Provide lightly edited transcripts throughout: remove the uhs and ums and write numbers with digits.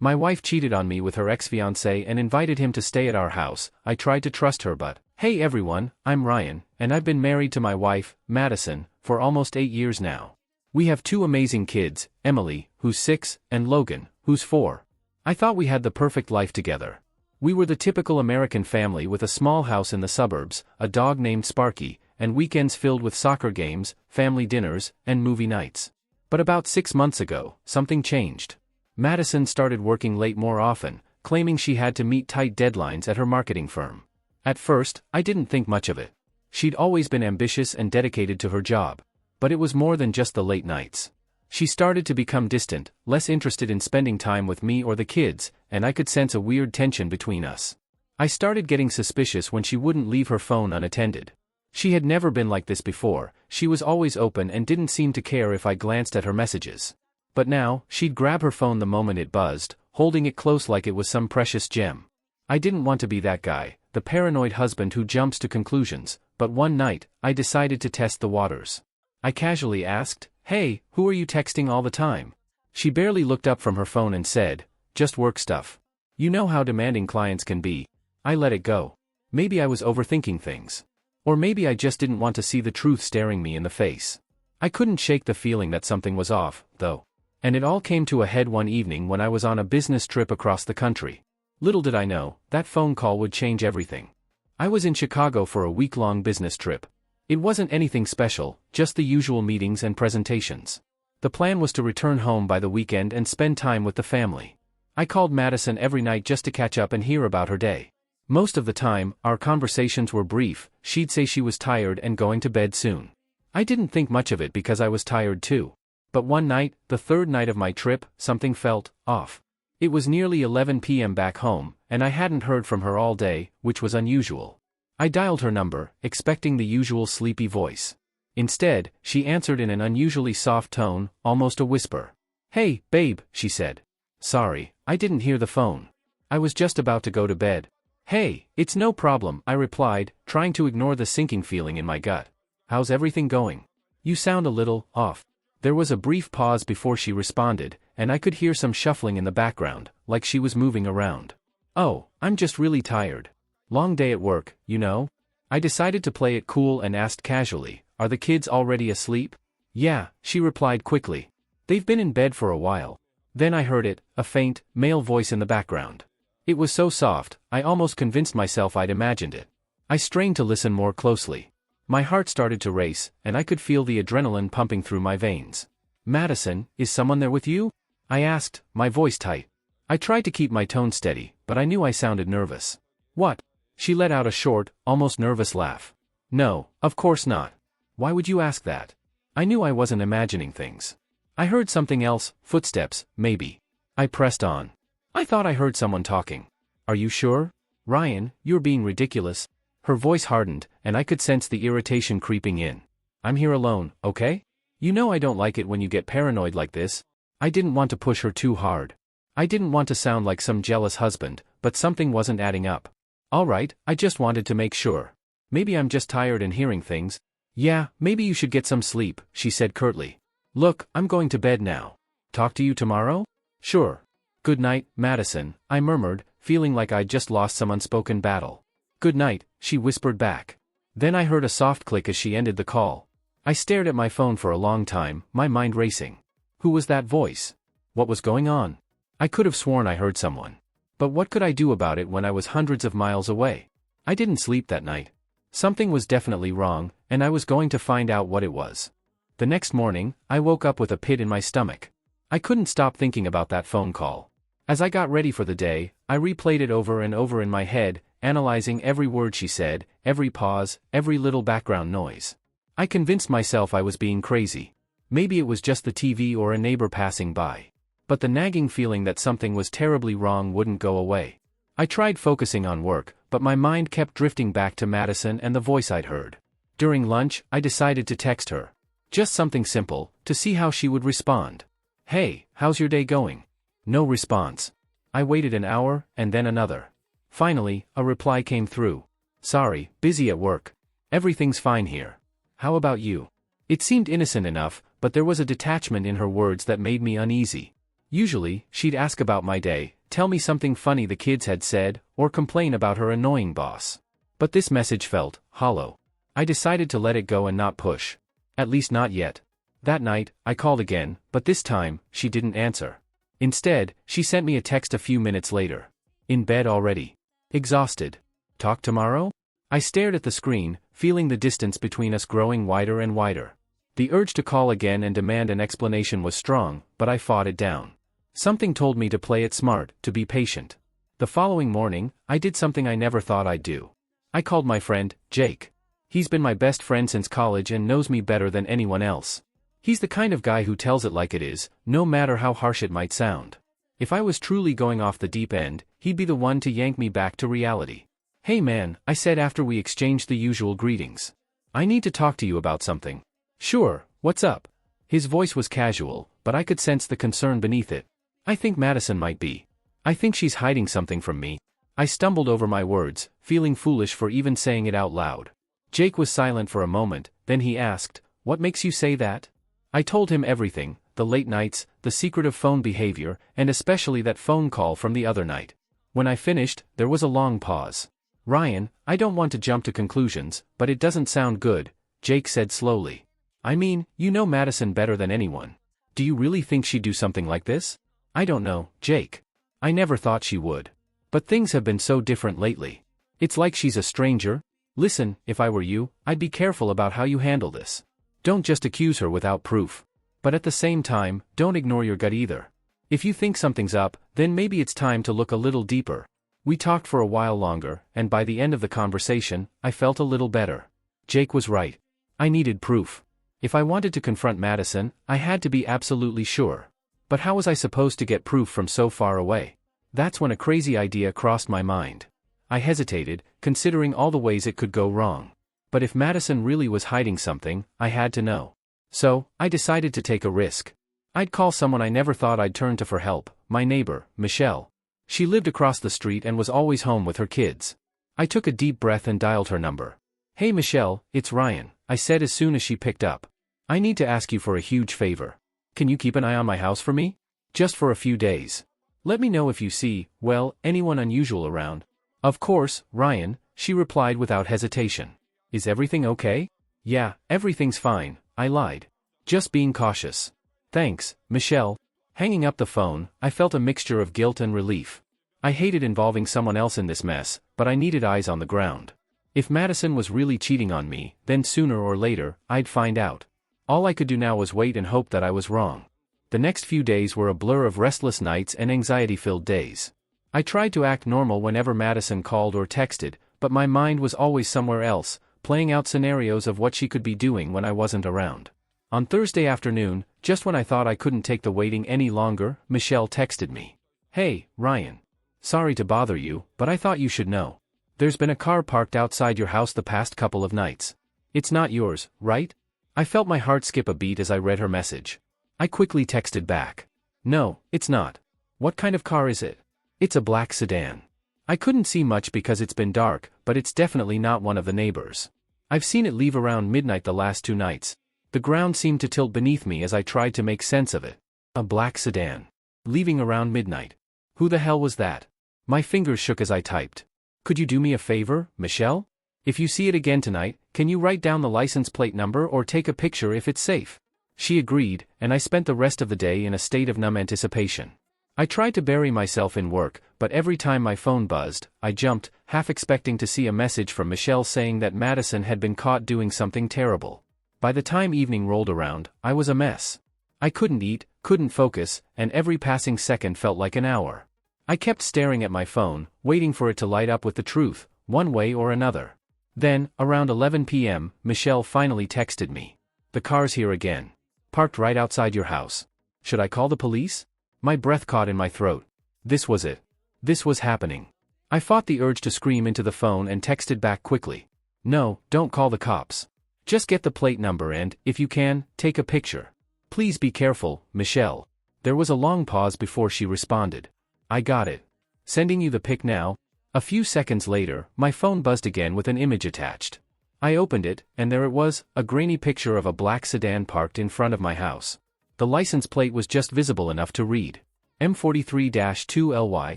My wife cheated on me with her ex-fiancé and invited him to stay at our house. I tried to trust her but, hey everyone, I'm Ryan, and I've been married to my wife, Madison, for almost 8 years now. We have 2 amazing kids, Emily, who's 6, and Logan, who's 4. I thought we had the perfect life together. We were the typical American family with a small house in the suburbs, a dog named Sparky, and weekends filled with soccer games, family dinners, and movie nights. But about 6 months ago, something changed. Madison started working late more often, claiming she had to meet tight deadlines at her marketing firm. At first, I didn't think much of it. She'd always been ambitious and dedicated to her job. But it was more than just the late nights. She started to become distant, less interested in spending time with me or the kids, and I could sense a weird tension between us. I started getting suspicious when she wouldn't leave her phone unattended. She had never been like this before. She was always open and didn't seem to care if I glanced at her messages. But now, she'd grab her phone the moment it buzzed, holding it close like it was some precious gem. I didn't want to be that guy, the paranoid husband who jumps to conclusions, but one night, I decided to test the waters. I casually asked, "Hey, who are you texting all the time?" She barely looked up from her phone and said, "Just work stuff. You know how demanding clients can be." I let it go. Maybe I was overthinking things. Or maybe I just didn't want to see the truth staring me in the face. I couldn't shake the feeling that something was off, though. And it all came to a head one evening when I was on a business trip across the country. Little did I know, that phone call would change everything. I was in Chicago for a week-long business trip. It wasn't anything special, just the usual meetings and presentations. The plan was to return home by the weekend and spend time with the family. I called Madison every night just to catch up and hear about her day. Most of the time, our conversations were brief. She'd say she was tired and going to bed soon. I didn't think much of it because I was tired too. But one night, the 3rd night of my trip, something felt off. It was nearly 11 p.m. back home, and I hadn't heard from her all day, which was unusual. I dialed her number, expecting the usual sleepy voice. Instead, she answered in an unusually soft tone, almost a whisper. "Hey, babe," she said. "Sorry, I didn't hear the phone. I was just about to go to bed." "Hey, it's no problem," I replied, trying to ignore the sinking feeling in my gut. "How's everything going? You sound a little off." There was a brief pause before she responded, and I could hear some shuffling in the background, like she was moving around. "Oh, I'm just really tired. Long day at work, you know?" I decided to play it cool and asked casually, "Are the kids already asleep?" "Yeah," she replied quickly. "They've been in bed for a while." Then I heard it, a faint, male voice in the background. It was so soft, I almost convinced myself I'd imagined it. I strained to listen more closely. My heart started to race, and I could feel the adrenaline pumping through my veins. "Madison, is someone there with you?" I asked, my voice tight. I tried to keep my tone steady, but I knew I sounded nervous. "What?" She let out a short, almost nervous laugh. "No, of course not. Why would you ask that?" I knew I wasn't imagining things. I heard something else, footsteps, maybe. I pressed on. "I thought I heard someone talking." "Are you sure?" "Ryan, you're being ridiculous." Her voice hardened, and I could sense the irritation creeping in. "I'm here alone, okay? You know I don't like it when you get paranoid like this." I didn't want to push her too hard. I didn't want to sound like some jealous husband, but something wasn't adding up. "All right, I just wanted to make sure. Maybe I'm just tired and hearing things." "Yeah, maybe you should get some sleep," she said curtly. "Look, I'm going to bed now. Talk to you tomorrow?" "Sure." "Good night, Madison," I murmured, feeling like I'd just lost some unspoken battle. "Good night," she whispered back. Then I heard a soft click as she ended the call. I stared at my phone for a long time, my mind racing. Who was that voice? What was going on? I could have sworn I heard someone. But what could I do about it when I was hundreds of miles away? I didn't sleep that night. Something was definitely wrong, and I was going to find out what it was. The next morning, I woke up with a pit in my stomach. I couldn't stop thinking about that phone call. As I got ready for the day, I replayed it over and over in my head, analyzing every word she said, every pause, every little background noise. I convinced myself I was being crazy. Maybe it was just the TV or a neighbor passing by. But the nagging feeling that something was terribly wrong wouldn't go away. I tried focusing on work, but my mind kept drifting back to Madison and the voice I'd heard. During lunch, I decided to text her. Just something simple, to see how she would respond. "Hey, how's your day going?" No response. I waited an hour, and then another. Finally, a reply came through. "Sorry, busy at work. Everything's fine here. How about you?" It seemed innocent enough, but there was a detachment in her words that made me uneasy. Usually, she'd ask about my day, tell me something funny the kids had said, or complain about her annoying boss. But this message felt hollow. I decided to let it go and not push. At least not yet. That night, I called again, but this time, she didn't answer. Instead, she sent me a text a few minutes later. In bed already. Exhausted. Talk tomorrow? I stared at the screen, feeling the distance between us growing wider and wider. The urge to call again and demand an explanation was strong, but I fought it down. Something told me to play it smart, to be patient. The following morning, I did something I never thought I'd do. I called my friend, Jake. He's been my best friend since college and knows me better than anyone else. He's the kind of guy who tells it like it is, no matter how harsh it might sound. If I was truly going off the deep end, he'd be the one to yank me back to reality. "Hey man," I said after we exchanged the usual greetings. "I need to talk to you about something." "Sure, what's up?" His voice was casual, but I could sense the concern beneath it. "I think Madison might be. I think she's hiding something from me." I stumbled over my words, feeling foolish for even saying it out loud. Jake was silent for a moment, then he asked, "What makes you say that?" I told him everything, the late nights, the secretive phone behavior, and especially that phone call from the other night. When I finished, there was a long pause. "Ryan, I don't want to jump to conclusions, but it doesn't sound good," Jake said slowly. "I mean, you know Madison better than anyone. Do you really think she'd do something like this?" "I don't know, Jake. I never thought she would. But things have been so different lately. It's like she's a stranger." "Listen, if I were you, I'd be careful about how you handle this. Don't just accuse her without proof. But at the same time, don't ignore your gut either. If you think something's up, then maybe it's time to look a little deeper." We talked for a while longer, and by the end of the conversation, I felt a little better. Jake was right. I needed proof. If I wanted to confront Madison, I had to be absolutely sure. But how was I supposed to get proof from so far away? That's when a crazy idea crossed my mind. I hesitated, considering all the ways it could go wrong. But if Madison really was hiding something, I had to know. So, I decided to take a risk. I'd call someone I never thought I'd turn to for help, my neighbor, Michelle. She lived across the street and was always home with her kids. I took a deep breath and dialed her number. "Hey Michelle, it's Ryan," I said as soon as she picked up. "I need to ask you for a huge favor. Can you keep an eye on my house for me? Just for a few days. Let me know if you see, well, anyone unusual around." "Of course, Ryan," she replied without hesitation. "Is everything okay?" "Yeah, everything's fine," I lied. "Just being cautious." "Thanks, Michelle." Hanging up the phone, I felt a mixture of guilt and relief. I hated involving someone else in this mess, but I needed eyes on the ground. If Madison was really cheating on me, then sooner or later, I'd find out. All I could do now was wait and hope that I was wrong. The next few days were a blur of restless nights and anxiety-filled days. I tried to act normal whenever Madison called or texted, but my mind was always somewhere else, playing out scenarios of what she could be doing when I wasn't around. On Thursday afternoon, just when I thought I couldn't take the waiting any longer, Michelle texted me. "Hey, Ryan. Sorry to bother you, but I thought you should know. There's been a car parked outside your house the past couple of nights. It's not yours, right?" I felt my heart skip a beat as I read her message. I quickly texted back. "No, it's not. What kind of car is it?" "It's a black sedan. I couldn't see much because it's been dark, but it's definitely not one of the neighbors. I've seen it leave around midnight the last 2 nights. The ground seemed to tilt beneath me as I tried to make sense of it. A black sedan. Leaving around midnight. Who the hell was that?" My fingers shook as I typed. "Could you do me a favor, Michelle? If you see it again tonight, can you write down the license plate number or take a picture if it's safe?" She agreed, and I spent the rest of the day in a state of numb anticipation. I tried to bury myself in work, but every time my phone buzzed, I jumped, half expecting to see a message from Michelle saying that Madison had been caught doing something terrible. By the time evening rolled around, I was a mess. I couldn't eat, couldn't focus, and every passing second felt like an hour. I kept staring at my phone, waiting for it to light up with the truth, one way or another. Then, around 11 p.m., Michelle finally texted me. "The car's here again. Parked right outside your house. Should I call the police?" My breath caught in my throat. This was it. This was happening. I fought the urge to scream into the phone and texted back quickly. "No, don't call the cops. Just get the plate number and, if you can, take a picture. Please be careful, Michelle." There was a long pause before she responded. "I got it. Sending you the pic now." A few seconds later, my phone buzzed again with an image attached. I opened it, and there it was, a grainy picture of a black sedan parked in front of my house. The license plate was just visible enough to read. M43-2LY.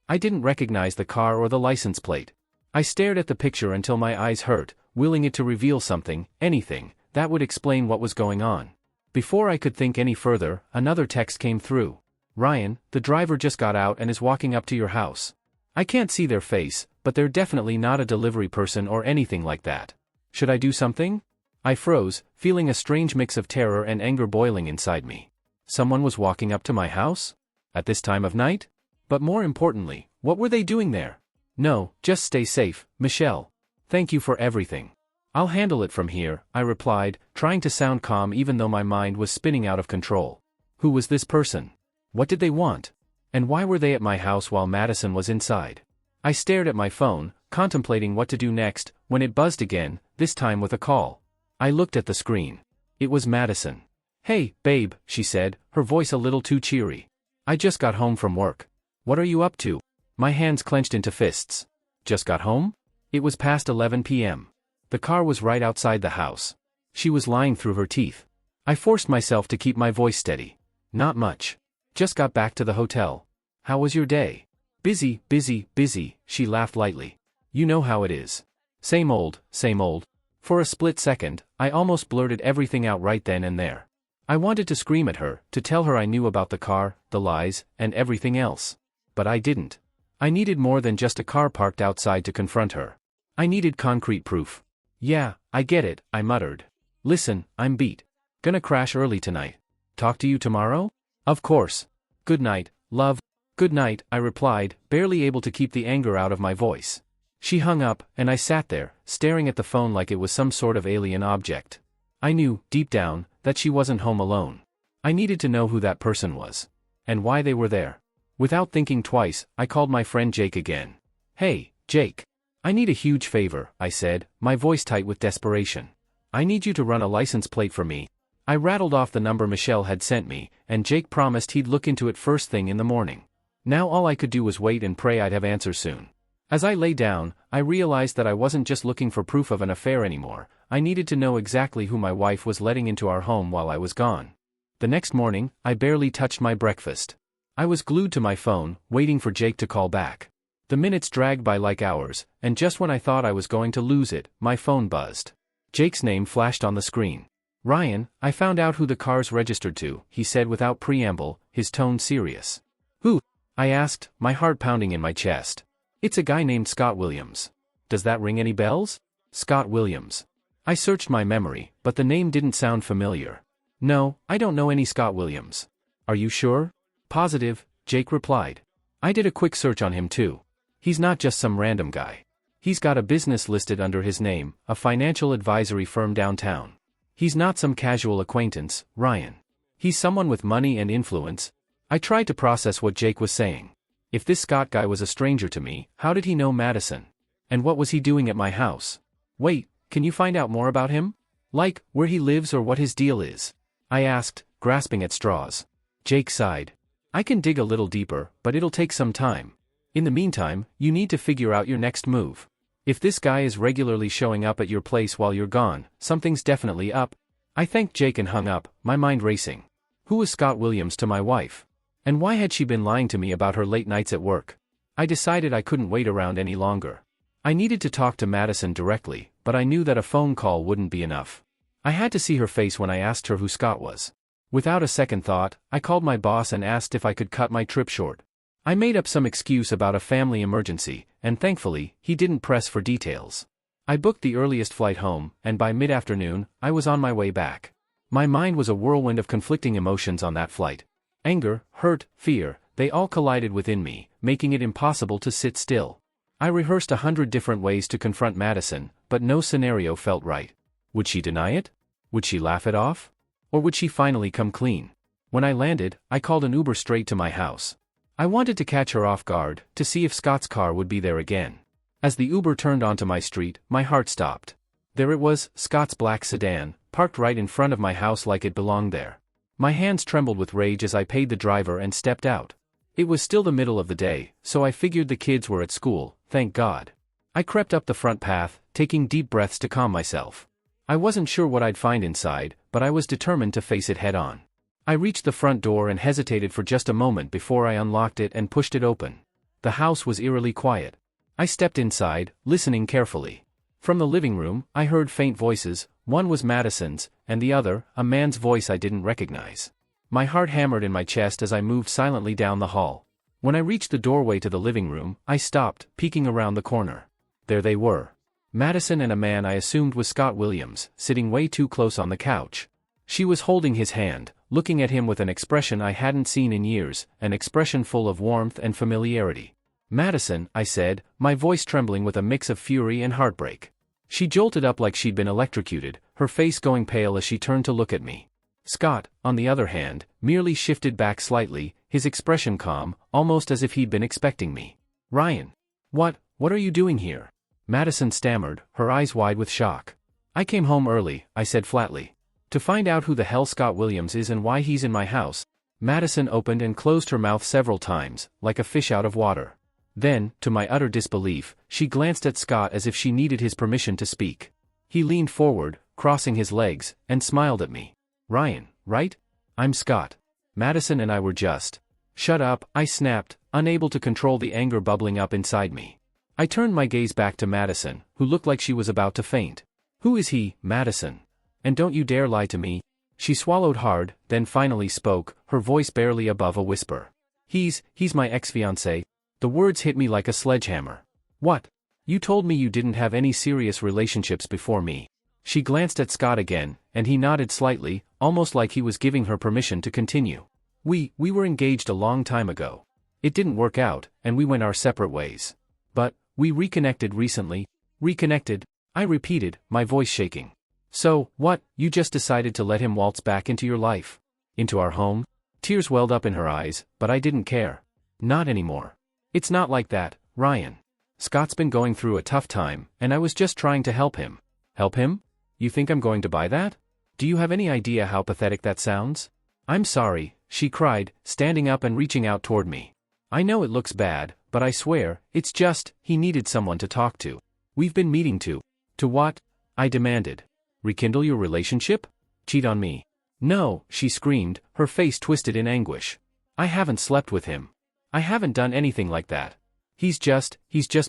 I didn't recognize the car or the license plate. I stared at the picture until my eyes hurt, willing it to reveal something, anything, that would explain what was going on. Before I could think any further, another text came through. Ryan, the driver just got out and is walking up to your house. I can't see their face, but they're definitely not a delivery person or anything like that. Should I do something? I froze, feeling a strange mix of terror and anger boiling inside me. Someone was walking up to my house? At this time of night? But more importantly, what were they doing there? No, just stay safe, Michelle. Thank you for everything. I'll handle it from here, I replied, trying to sound calm even though my mind was spinning out of control. Who was this person? What did they want? And why were they at my house while Madison was inside? I stared at my phone, contemplating what to do next, when it buzzed again, this time with a call. I looked at the screen. It was Madison. Hey, babe, she said, her voice a little too cheery. I just got home from work. What are you up to? My hands clenched into fists. Just got home? It was past 11 p.m. The car was right outside the house. She was lying through her teeth. I forced myself to keep my voice steady. Not much. Just got back to the hotel. How was your day? Busy, busy, busy, she laughed lightly. You know how it is. Same old, same old. For a split second, I almost blurted everything out right then and there. I wanted to scream at her, to tell her I knew about the car, the lies, and everything else. But I didn't. I needed more than just a car parked outside to confront her. I needed concrete proof. Yeah, I get it, I muttered. Listen, I'm beat. Gonna crash early tonight. Talk to you tomorrow? Of course. Good night, love. Good night, I replied, barely able to keep the anger out of my voice. She hung up, and I sat there, staring at the phone like it was some sort of alien object. I knew, deep down, that she wasn't home alone. I needed to know who that person was. And why they were there. Without thinking twice, I called my friend Jake again. Hey, Jake. I need a huge favor, I said, my voice tight with desperation. I need you to run a license plate for me. I rattled off the number Michelle had sent me, and Jake promised he'd look into it first thing in the morning. Now all I could do was wait and pray I'd have answers soon. As I lay down, I realized that I wasn't just looking for proof of an affair anymore. I needed to know exactly who my wife was letting into our home while I was gone. The next morning, I barely touched my breakfast. I was glued to my phone, waiting for Jake to call back. The minutes dragged by like hours, and just when I thought I was going to lose it, my phone buzzed. Jake's name flashed on the screen. Ryan, I found out who the car's registered to, he said without preamble, his tone serious. Who? I asked, my heart pounding in my chest. It's a guy named Scott Williams. Does that ring any bells? Scott Williams. I searched my memory, but the name didn't sound familiar. No, I don't know any Scott Williams. Are you sure? Positive, Jake replied. I did a quick search on him too. He's not just some random guy. He's got a business listed under his name, a financial advisory firm downtown. He's not some casual acquaintance, Ryan. He's someone with money and influence. I tried to process what Jake was saying. If this Scott guy was a stranger to me, how did he know Madison? And what was he doing at my house? Wait, can you find out more about him? Like, where he lives or what his deal is? I asked, grasping at straws. Jake sighed. I can dig a little deeper, but it'll take some time. In the meantime, you need to figure out your next move. If this guy is regularly showing up at your place while you're gone, something's definitely up. I thanked Jake and hung up, my mind racing. Who was Scott Williams to my wife? And why had she been lying to me about her late nights at work? I decided I couldn't wait around any longer. I needed to talk to Madison directly, but I knew that a phone call wouldn't be enough. I had to see her face when I asked her who Scott was. Without a second thought, I called my boss and asked if I could cut my trip short. I made up some excuse about a family emergency, and thankfully, he didn't press for details. I booked the earliest flight home, and by mid-afternoon, I was on my way back. My mind was a whirlwind of conflicting emotions on that flight. Anger, hurt, fear, they all collided within me, making it impossible to sit still. I rehearsed 100 different ways to confront Madison, but no scenario felt right. Would she deny it? Would she laugh it off? Or would she finally come clean? When I landed, I called an Uber straight to my house. I wanted to catch her off guard, to see if Scott's car would be there again. As the Uber turned onto my street, my heart stopped. There it was, Scott's black sedan, parked right in front of my house like it belonged there. My hands trembled with rage as I paid the driver and stepped out. It was still the middle of the day, so I figured the kids were at school, thank God. I crept up the front path, taking deep breaths to calm myself. I wasn't sure what I'd find inside, but I was determined to face it head on. I reached the front door and hesitated for just a moment before I unlocked it and pushed it open. The house was eerily quiet. I stepped inside, listening carefully. From the living room, I heard faint voices. One was Madison's, and the other, a man's voice I didn't recognize. My heart hammered in my chest as I moved silently down the hall. When I reached the doorway to the living room, I stopped, peeking around the corner. There they were. Madison and a man I assumed was Scott Williams, sitting way too close on the couch. She was holding his hand, looking at him with an expression I hadn't seen in years, an expression full of warmth and familiarity. "Madison," I said, my voice trembling with a mix of fury and heartbreak. She jolted up like she'd been electrocuted, her face going pale as she turned to look at me. Scott, on the other hand, merely shifted back slightly, his expression calm, almost as if he'd been expecting me. "Ryan. What are you doing here?" Madison stammered, her eyes wide with shock. "I came home early," I said flatly. "To find out who the hell Scott Williams is and why he's in my house." Madison opened and closed her mouth several times, like a fish out of water. Then, to my utter disbelief, she glanced at Scott as if she needed his permission to speak. He leaned forward, crossing his legs, and smiled at me. "Ryan, right? I'm Scott." Madison and I were just. "Shut up," I snapped, unable to control the anger bubbling up inside me. I turned my gaze back to Madison, who looked like she was about to faint. "Who is he, Madison? And don't you dare lie to me." She swallowed hard, then finally spoke, her voice barely above a whisper. He's my ex-fiancé." The words hit me like a sledgehammer. "What? You told me you didn't have any serious relationships before me." She glanced at Scott again, and he nodded slightly, almost like he was giving her permission to continue. We were engaged a long time ago. It didn't work out, and we went our separate ways. But we reconnected recently." "Reconnected?" I repeated, my voice shaking. "So, what, you just decided to let him waltz back into your life? Into our home?" Tears welled up in her eyes, but I didn't care. "Not anymore. It's not like that, Ryan. Scott's been going through a tough time, and I was just trying to help him." "Help him? You think I'm going to buy that? Do you have any idea how pathetic that sounds?" "I'm sorry," she cried, standing up and reaching out toward me. "I know it looks bad, but I swear, it's just, he needed someone to talk to. We've been meeting to." "To what?" I demanded. "Rekindle your relationship? Cheat on me?" "No," she screamed, her face twisted in anguish. "I haven't slept with him. I haven't done anything like that. He's just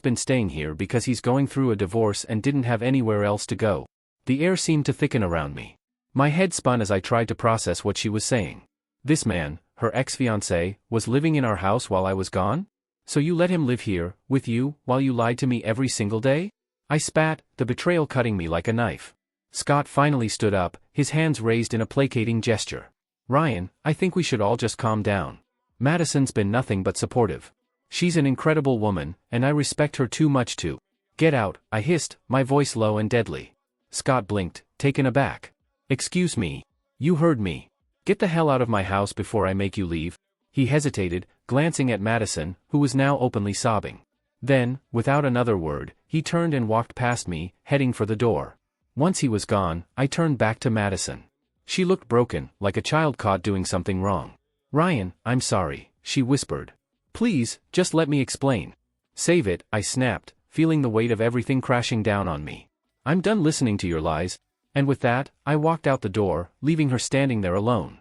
been staying here because he's going through a divorce and didn't have anywhere else to go." The air seemed to thicken around me. My head spun as I tried to process what she was saying. This man, her ex-fiancé, was living in our house while I was gone? "So you let him live here, with you, while you lied to me every single day?" I spat, the betrayal cutting me like a knife. Scott finally stood up, his hands raised in a placating gesture. "Ryan, I think we should all just calm down. Madison's been nothing but supportive. She's an incredible woman, and I respect her too much to." "Get out," I hissed, my voice low and deadly. Scott blinked, taken aback. "Excuse me. You heard me. Get the hell out of my house before I make you leave." He hesitated, glancing at Madison, who was now openly sobbing. Then, without another word, he turned and walked past me, heading for the door. Once he was gone, I turned back to Madison. She looked broken, like a child caught doing something wrong. "Ryan, I'm sorry," she whispered. "Please, just let me explain." "Save it," I snapped, feeling the weight of everything crashing down on me. "I'm done listening to your lies." And with that, I walked out the door, leaving her standing there alone.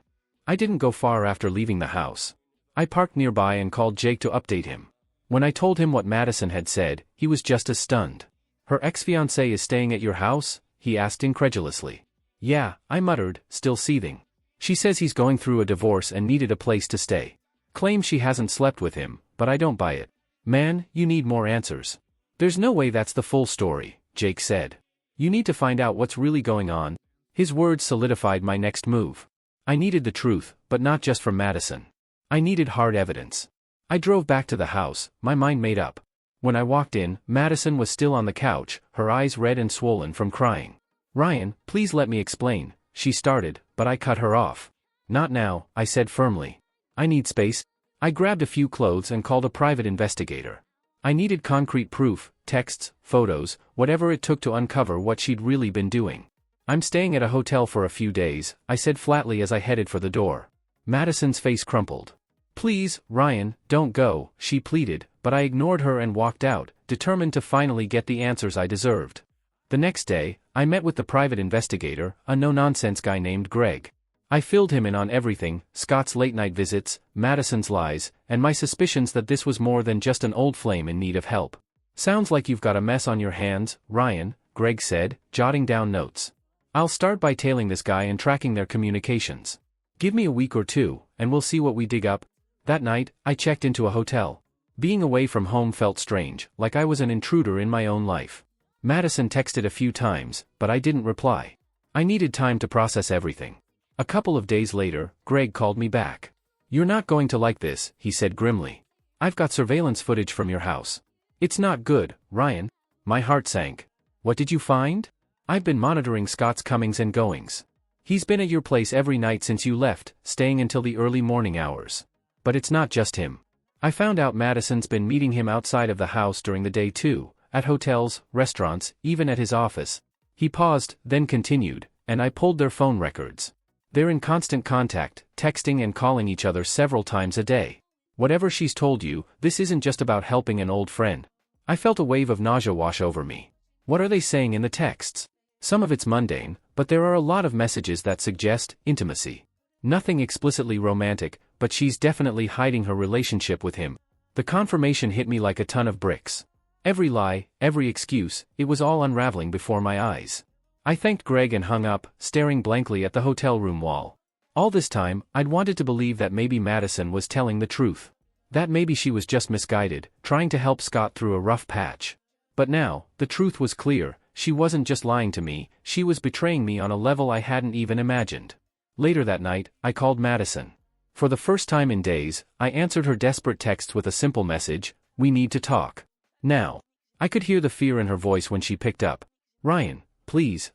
I didn't go far after leaving the house. I parked nearby and called Jake to update him. When I told him what Madison had said, he was just as stunned. "Her ex-fiancé is staying at your house?" he asked incredulously. "Yeah," I muttered, still seething. "She says he's going through a divorce and needed a place to stay. Claims she hasn't slept with him, but I don't buy it." "Man, you need more answers." "There's no way that's the full story," Jake said. "You need to find out what's really going on." His words solidified my next move. I needed the truth, but not just from Madison. I needed hard evidence. I drove back to the house, my mind made up. When I walked in, Madison was still on the couch, her eyes red and swollen from crying. "Ryan, please let me explain," she started, but I cut her off. "Not now," I said firmly. "I need space." I grabbed a few clothes and called a private investigator. I needed concrete proof, texts, photos, whatever it took to uncover what she'd really been doing. "I'm staying at a hotel for a few days," I said flatly as I headed for the door. Madison's face crumpled. "Please, Ryan, don't go," she pleaded, but I ignored her and walked out, determined to finally get the answers I deserved. The next day, I met with the private investigator, a no-nonsense guy named Greg. I filled him in on everything: Scott's late-night visits, Madison's lies, and my suspicions that this was more than just an old flame in need of help. "Sounds like you've got a mess on your hands, Ryan," Greg said, jotting down notes. "I'll start by tailing this guy and tracking their communications. Give me a week or two, and we'll see what we dig up." That night, I checked into a hotel. Being away from home felt strange, like I was an intruder in my own life. Madison texted a few times, but I didn't reply. I needed time to process everything. A couple of days later, Greg called me back. "You're not going to like this," he said grimly. "I've got surveillance footage from your house." "It's not good, Ryan." My heart sank. "What did you find?" "I've been monitoring Scott's comings and goings. He's been at your place every night since you left, staying until the early morning hours. But it's not just him. I found out Madison's been meeting him outside of the house during the day too, at hotels, restaurants, even at his office." He paused, then continued, "And I pulled their phone records. They're in constant contact, texting and calling each other several times a day. Whatever she's told you, this isn't just about helping an old friend." I felt a wave of nausea wash over me. What are they saying in the texts? Some of it's mundane, but there are a lot of messages that suggest intimacy. Nothing explicitly romantic, but she's definitely hiding her relationship with him. The confirmation hit me like a ton of bricks. Every lie, every excuse, it was all unraveling before my eyes. I thanked Greg and hung up, staring blankly at the hotel room wall. All this time, I'd wanted to believe that maybe Madison was telling the truth. That maybe she was just misguided, trying to help Scott through a rough patch. But now, the truth was clear: she wasn't just lying to me, she was betraying me on a level I hadn't even imagined. Later that night, I called Madison. For the first time in days, I answered her desperate text with a simple message: "We need to talk. Now." I could hear the fear in her voice when she picked up. "Ryan, please,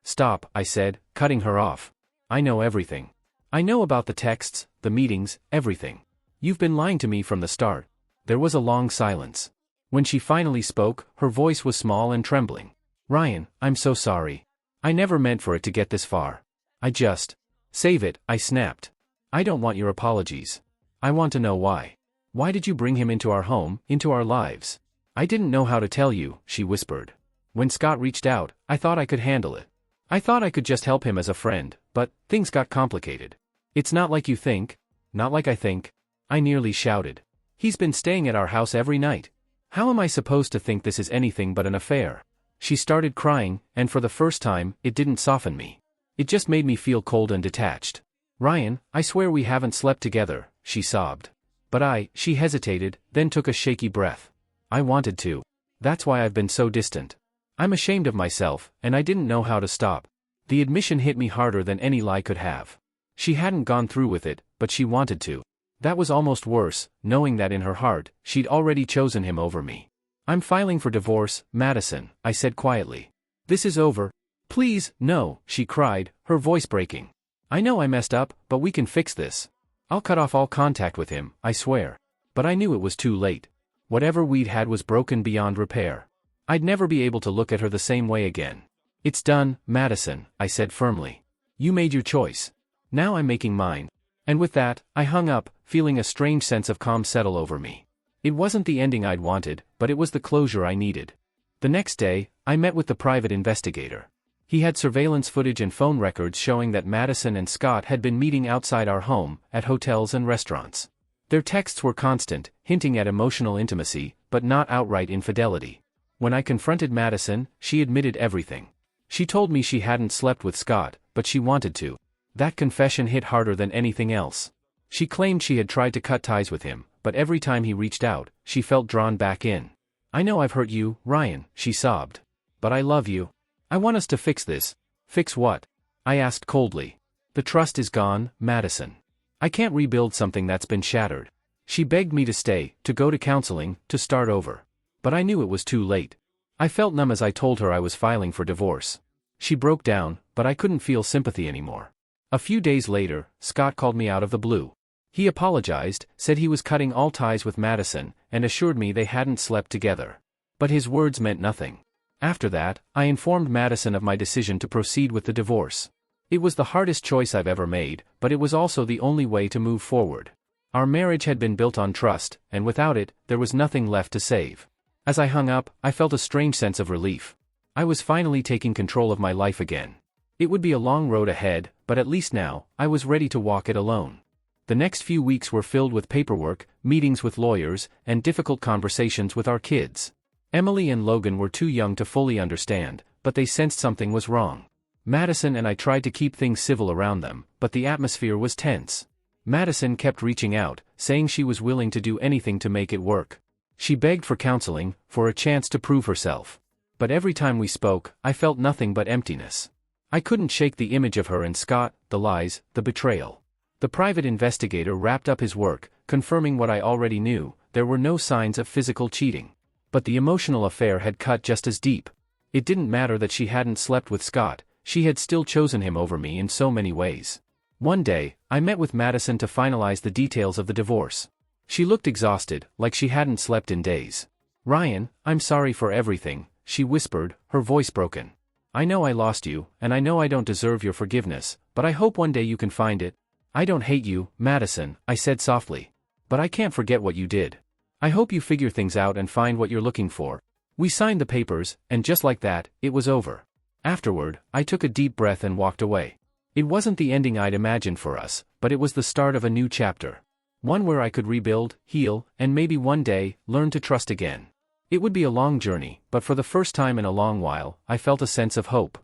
Stop," I said, cutting her off. "I know everything. I know about the texts, the meetings, everything. You've been lying to me from the start." There was a long silence. When she finally spoke, her voice was small and trembling. "Ryan, I'm so sorry. I never meant for it to get this far. I just..." "Save it," I snapped. "I don't want your apologies. I want to know why. Why did you bring him into our home, into our lives?" "I didn't know how to tell you," she whispered. "When Scott reached out, I thought I could handle it. I thought I could just help him as a friend, but things got complicated. It's not like you think." "Not like I think?" I nearly shouted. "He's been staying at our house every night. How am I supposed to think this is anything but an affair?" She started crying, and for the first time, it didn't soften me. It just made me feel cold and detached. "Ryan, I swear we haven't slept together," she sobbed. "But she hesitated, then took a shaky breath. "I wanted to. That's why I've been so distant. I'm ashamed of myself, and I didn't know how to stop." The admission hit me harder than any lie could have. She hadn't gone through with it, but she wanted to. That was almost worse, knowing that in her heart, she'd already chosen him over me. "I'm filing for divorce, Madison," I said quietly. "This is over." "Please, no," she cried, her voice breaking. "I know I messed up, but we can fix this. I'll cut off all contact with him, I swear." But I knew it was too late. Whatever we'd had was broken beyond repair. I'd never be able to look at her the same way again. "It's done, Madison," I said firmly. "You made your choice. Now I'm making mine." And with that, I hung up, feeling a strange sense of calm settle over me. It wasn't the ending I'd wanted, but it was the closure I needed. The next day, I met with the private investigator. He had surveillance footage and phone records showing that Madison and Scott had been meeting outside our home, at hotels and restaurants. Their texts were constant, hinting at emotional intimacy, but not outright infidelity. When I confronted Madison, she admitted everything. She told me she hadn't slept with Scott, but she wanted to. That confession hit harder than anything else. She claimed she had tried to cut ties with him, but every time he reached out, she felt drawn back in. "I know I've hurt you, Ryan," she sobbed. "But I love you. I want us to fix this." "Fix what?" I asked coldly. "The trust is gone, Madison. I can't rebuild something that's been shattered." She begged me to stay, to go to counseling, to start over. But I knew it was too late. I felt numb as I told her I was filing for divorce. She broke down, but I couldn't feel sympathy anymore. A few days later, Scott called me out of the blue. He apologized, said he was cutting all ties with Madison, and assured me they hadn't slept together. But his words meant nothing. After that, I informed Madison of my decision to proceed with the divorce. It was the hardest choice I've ever made, but it was also the only way to move forward. Our marriage had been built on trust, and without it, there was nothing left to save. As I hung up, I felt a strange sense of relief. I was finally taking control of my life again. It would be a long road ahead, but at least now, I was ready to walk it alone. The next few weeks were filled with paperwork, meetings with lawyers, and difficult conversations with our kids. Emily and Logan were too young to fully understand, but they sensed something was wrong. Madison and I tried to keep things civil around them, but the atmosphere was tense. Madison kept reaching out, saying she was willing to do anything to make it work. She begged for counseling, for a chance to prove herself. But every time we spoke, I felt nothing but emptiness. I couldn't shake the image of her and Scott, the lies, the betrayal. The private investigator wrapped up his work, confirming what I already knew: there were no signs of physical cheating. But the emotional affair had cut just as deep. It didn't matter that she hadn't slept with Scott, she had still chosen him over me in so many ways. One day, I met with Madison to finalize the details of the divorce. She looked exhausted, like she hadn't slept in days. "Ryan, I'm sorry for everything," she whispered, her voice broken. "I know I lost you, and I know I don't deserve your forgiveness, but I hope one day you can find it." "I don't hate you, Madison," I said softly. "But I can't forget what you did. I hope you figure things out and find what you're looking for." We signed the papers, and just like that, it was over. Afterward, I took a deep breath and walked away. It wasn't the ending I'd imagined for us, but it was the start of a new chapter. One where I could rebuild, heal, and maybe one day, learn to trust again. It would be a long journey, but for the first time in a long while, I felt a sense of hope.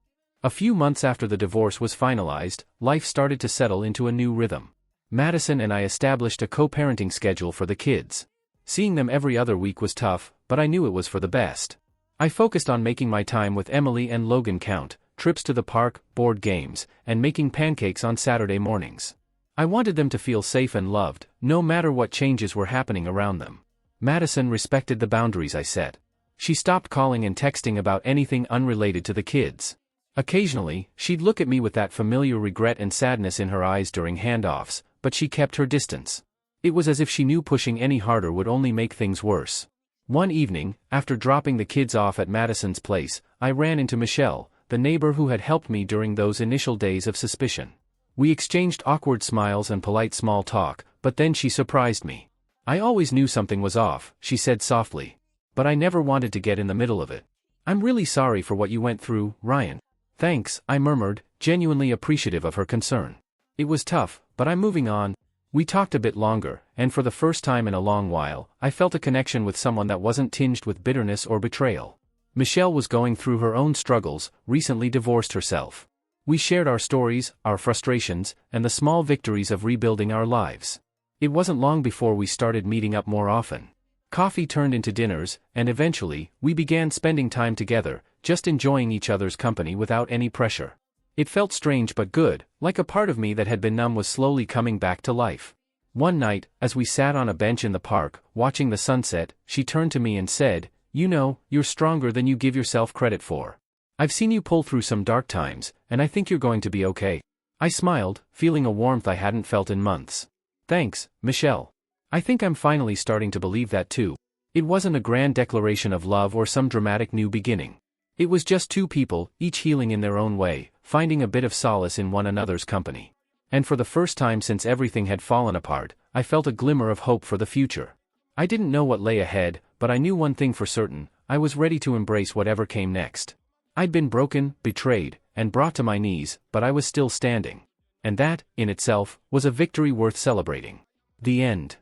A few months after the divorce was finalized, life started to settle into a new rhythm. Madison and I established a co-parenting schedule for the kids. Seeing them every other week was tough, but I knew it was for the best. I focused on making my time with Emily and Logan count, trips to the park, board games, and making pancakes on Saturday mornings. I wanted them to feel safe and loved, no matter what changes were happening around them. Madison respected the boundaries I set. She stopped calling and texting about anything unrelated to the kids. Occasionally, she'd look at me with that familiar regret and sadness in her eyes during handoffs, but she kept her distance. It was as if she knew pushing any harder would only make things worse. One evening, after dropping the kids off at Madison's place, I ran into Michelle, the neighbor who had helped me during those initial days of suspicion. We exchanged awkward smiles and polite small talk, but then she surprised me. "I always knew something was off," she said softly. "But I never wanted to get in the middle of it. I'm really sorry for what you went through, Ryan." "Thanks," I murmured, genuinely appreciative of her concern. "It was tough, but I'm moving on." We talked a bit longer, and for the first time in a long while, I felt a connection with someone that wasn't tinged with bitterness or betrayal. Michelle was going through her own struggles, recently divorced herself. We shared our stories, our frustrations, and the small victories of rebuilding our lives. It wasn't long before we started meeting up more often. Coffee turned into dinners, and eventually, we began spending time together, just enjoying each other's company without any pressure. It felt strange but good, like a part of me that had been numb was slowly coming back to life. One night, as we sat on a bench in the park, watching the sunset, she turned to me and said, "You know, you're stronger than you give yourself credit for. I've seen you pull through some dark times, and I think you're going to be okay." I smiled, feeling a warmth I hadn't felt in months. "Thanks, Michelle. I think I'm finally starting to believe that too." It wasn't a grand declaration of love or some dramatic new beginning. It was just two people, each healing in their own way, finding a bit of solace in one another's company. And for the first time since everything had fallen apart, I felt a glimmer of hope for the future. I didn't know what lay ahead, but I knew one thing for certain: I was ready to embrace whatever came next. I'd been broken, betrayed, and brought to my knees, but I was still standing. And that, in itself, was a victory worth celebrating. The end.